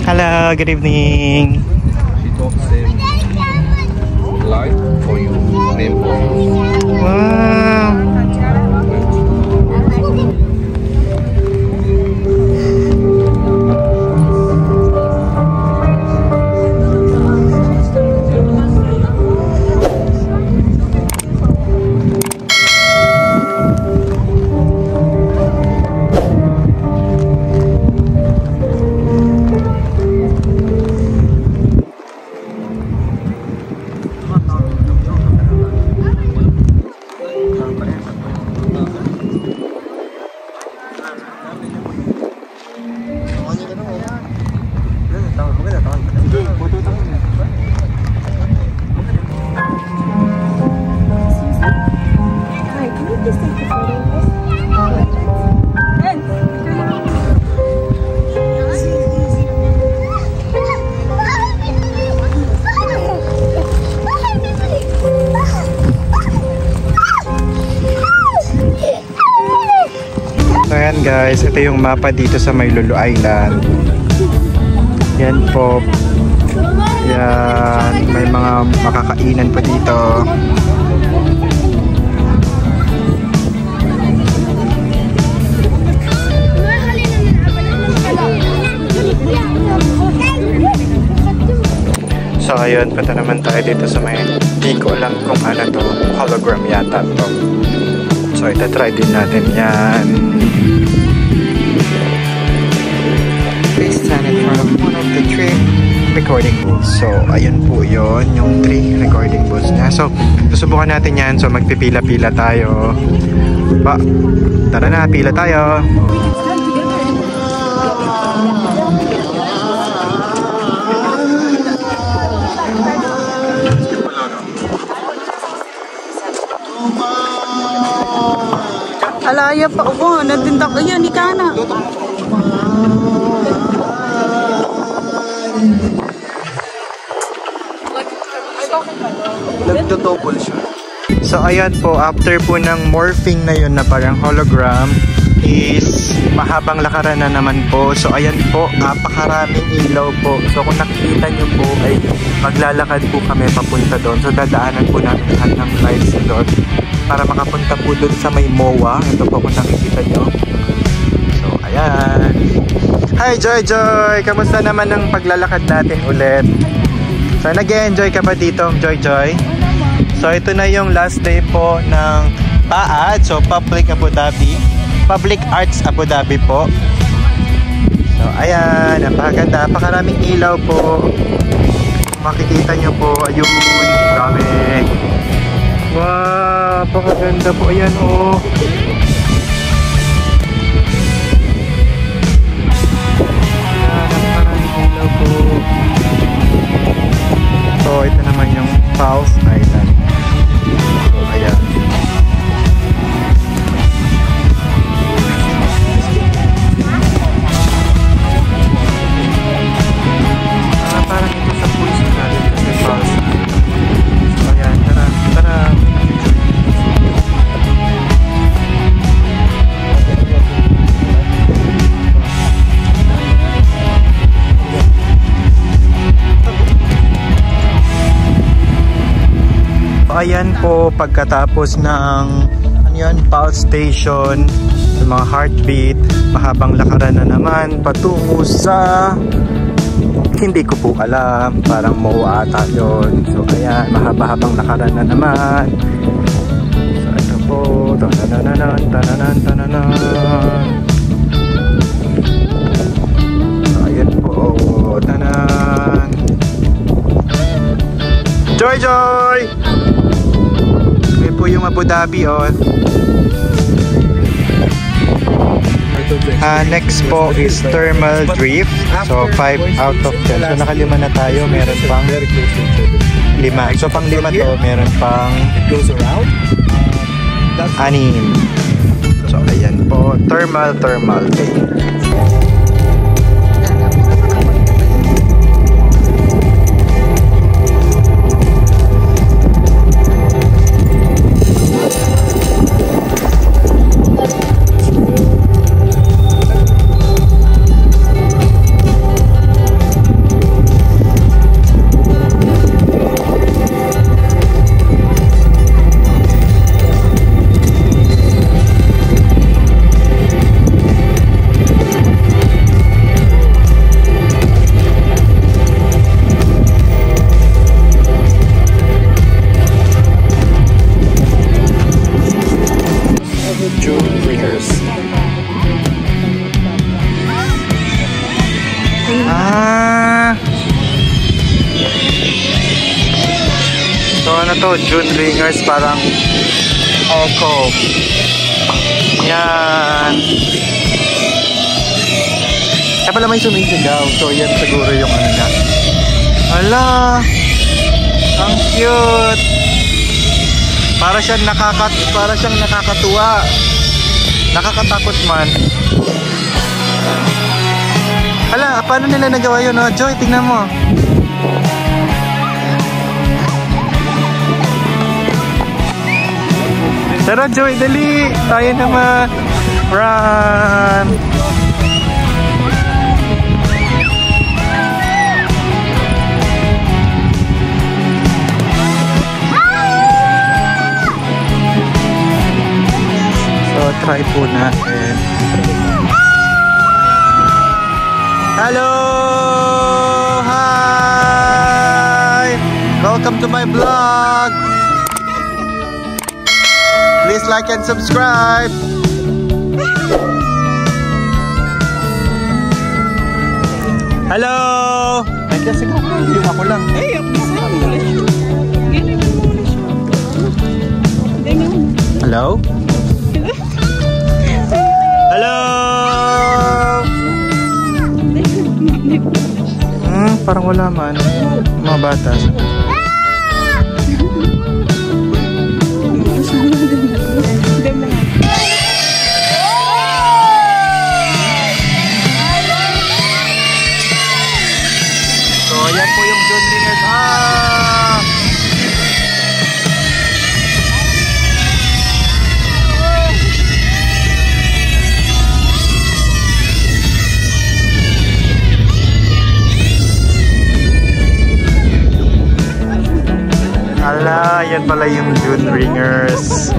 Hello, good evening. She talks same live for you, name for you. Wow. Guys, ito yung mapa dito sa Maylulu Island. Yan po. Yan, may mga makakainan po dito. So ayun, punta naman tayo dito sa may, di ko alam kung ano to, hologram yata to. So itatry din natin yan. Please stand in front of one of the 3 recording booths. So ayun po yun, yung 3 recording booths niya. So susubukan natin yan. So magpipila-pila tayo. Tara na, pila tayo. Alaya pa ako, natindak ko yan, ikana. Nagdodouble siya. So ayan po, after po ng morphing na yun na parang hologram, is mahabang lakaran na naman po. So ayan po, napakaraming ilaw po. So kung nakikita nyo po ay maglalakad po kami papunta doon. So dadaanan po namin lahat ng lights doon para makapunta po doon sa may MOA. Ito po kung nakikita nyo. So ayan. Hi Joy Joy! Kamusta naman ang paglalakad natin ulit? So nag-enjoy ka ba dito Joy Joy? So ito na yung last day po ng PAAD. So Public Abu Dhabi, Public Arts Abu Dhabi po. So ayan, napakaganda, napakaraming ilaw po. Makikita nyo po, ayun, dami. Wow, napakaganda po, ayan oh. Ayan, napakaraming ilaw po. So ito naman yung Pulse Island. So ayan. Parang ito sa pulse natin kasi Pulse. So ayan, tara, tara. Ayan po, pagkatapos ng ano yan, Pulse Station, yung mga heartbeat, mahabang lakaran na naman patungo sa hindi ko po alam, parang MOA ata yun. So ayan, mahaba-habang lakaran na naman. So ito po, tanananan, tananan, tananan. So ayan po, tanan. Joy Joy! Po yung Abu Dhabi on. Next po is Thermal Drift. So 5 out of 10. So nakalima na tayo. Meron pang 5. So pang 5 to, meron pang 6. So ayan po, Thermal Day. ano to, June Ringers, parang Echo. Yan. Kaya pala may sumisigaw. So yan siguro yung ano na. Hala, ang cute. Para siyang nakakatuwa. Nakakatakot man. Hala, paano nila nagawa yun? Oh? Joy, tingnan mo. Tara Joy, dali! Tayo naman! Run! So, try po natin. Hello! Hi! Welcome to my vlog! Please like and subscribe. Hello. Ay kasi yung ako lang. Ay, ako isa. Hello. Hello. Parang wala man. Mga bata. Ayan po yung June Ringers. Ala, yan pala yung June Ringers.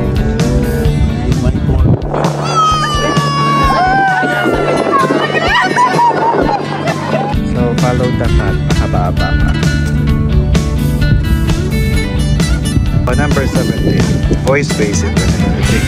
So, follow the cat. Mahaba-haba ka. Number 17. Voice-based personality.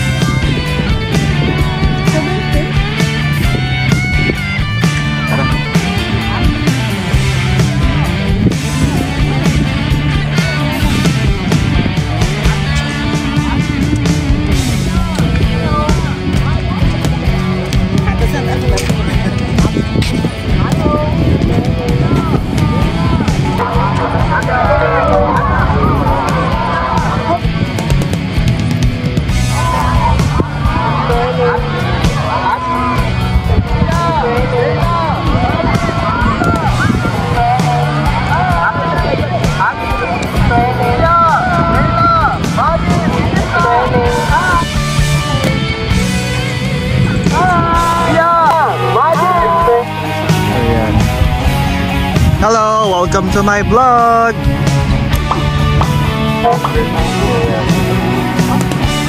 Hello, welcome to my vlog.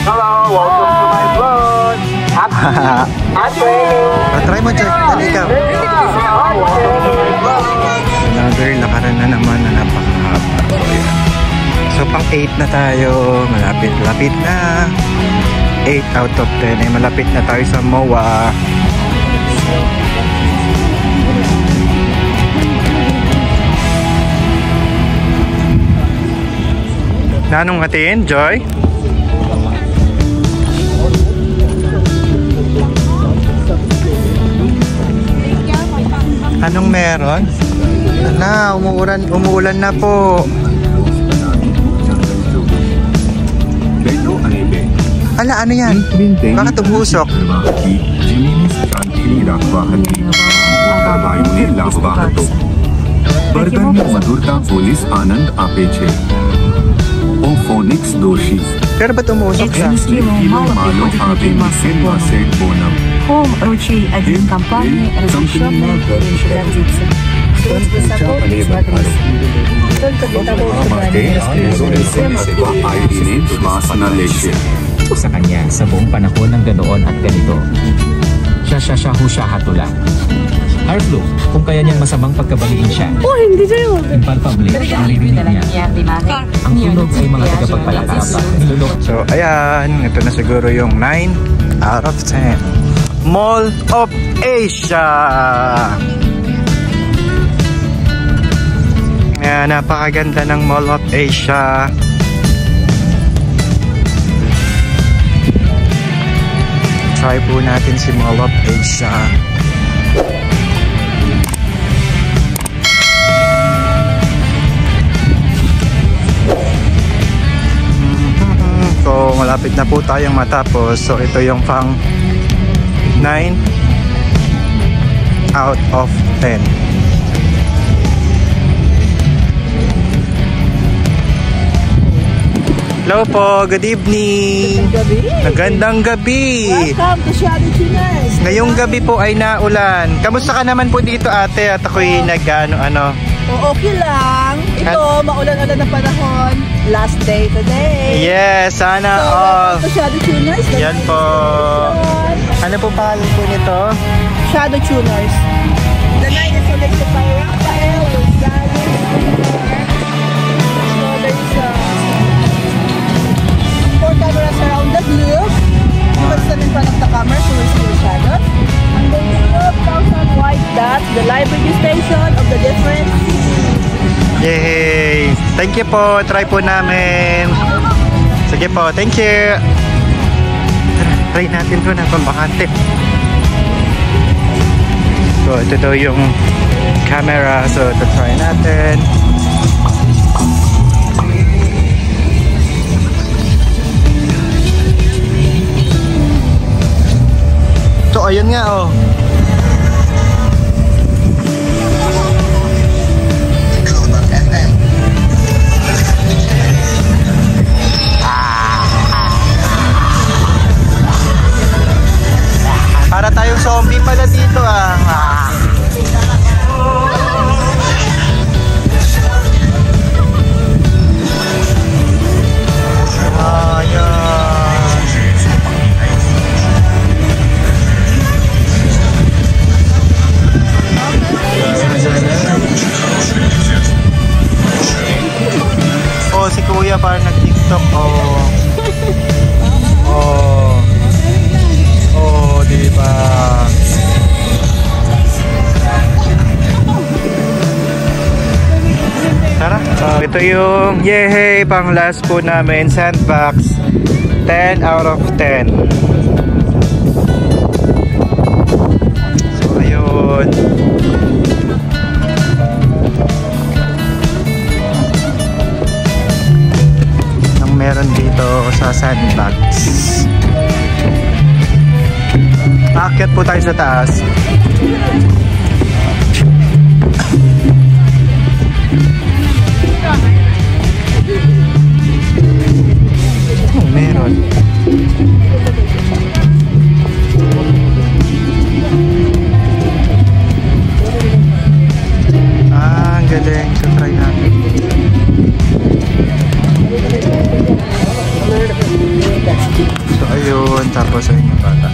Hello, welcome to my vlog. Try mo, Jack. Dali ikaw. Another lakaran na naman na napakahaba. So, pang 8 na tayo. Malapit na. 8 out of 10. Eh, malapit na tayo sa MOA. Nanong atin, Joy? Anong meron? Na, umuulan na po. Ala, ano yan? Bakit tumusok? બરદાની મધુરતા પોલીસ આનંદ આપે છે. ઓ ફોનિક્સ દોષી. Pero ba't umusok siya? Malo aking mased bonam. Home вручей один компании разрешенный городиться. Средь высоко и смотрись. Только для того, чтобы они раскрыли систему. Ay din mas na lesya. Sa kanya sa buong panahon ng ganoon at ganito. Siya hatula. Harflo, kung kaya niyang masamang pagkabaliin siya. Oh, hindi sa'yo. In public, naririnig niya. Ang tunog ay mga tagapagpalakas. So, ayan. Ito na siguro yung 9 out of 10. Mall of Asia. Ayan, napakaganda ng Mall of Asia. Try po natin si Mall of Asia. So, malapit na po tayong matapos. So, ito yung pang 9 out of 10. Hello po, good evening. Magandang gabi. Welcome to Shadow Tuners. Ngayong gabi po ay naulan. Kamusta ka naman po dito, ate? At ako'y nag-ano-ano. Okay lang. Ito, maulan-ulan na panahon. Last day today. Yes, sana So, all. welcome to Shadow Tuners. Yan po. Ano po pangalan po nito? Shadow Tuners. The night is selected by Raphael Gonzalez. So, there's 4 cameras around the globe. You can stand in front of the camera to see your shadows. And then the 12,000 white dots, the library station of the different cities. Yay! Thank you po. Try po namin. Sige po. Thank you. Try natin po na pambakante. So, ito daw yung camera. So, ito try natin. So, ayun nga oh. Para tayong zombie pala dito ah. Oh, si Kuya parang nag-TikTok. Oh. Oh. Oh, diba? Tara. Ito yung yehey pang last po namin, sandbox. 10 out of 10. So, ayun. Ang meron dito sa sandbox. Aakyat po tayo sa taas. Oh, meron. Ang galing. So, try natin. So, ayun. Tapos, ayun yung bata.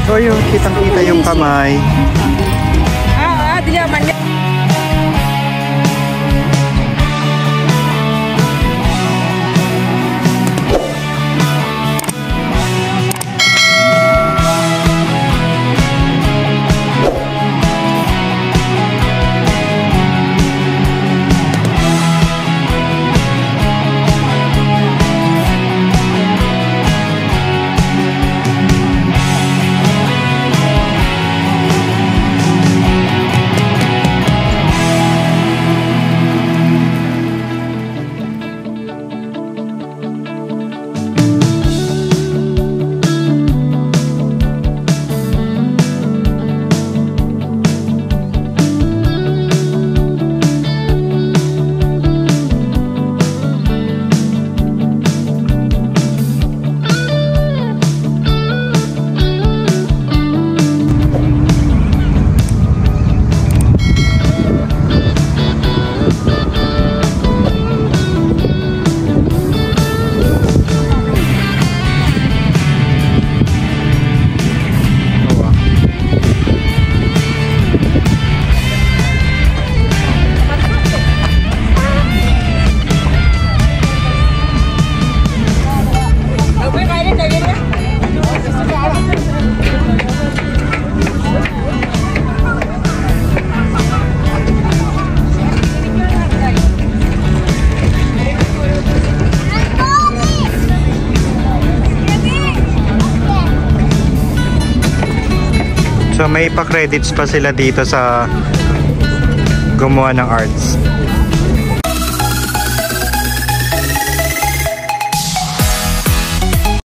So yun, kitang-kita yung kamay. So may pa-credits pa sila dito sa gumawa ng arts.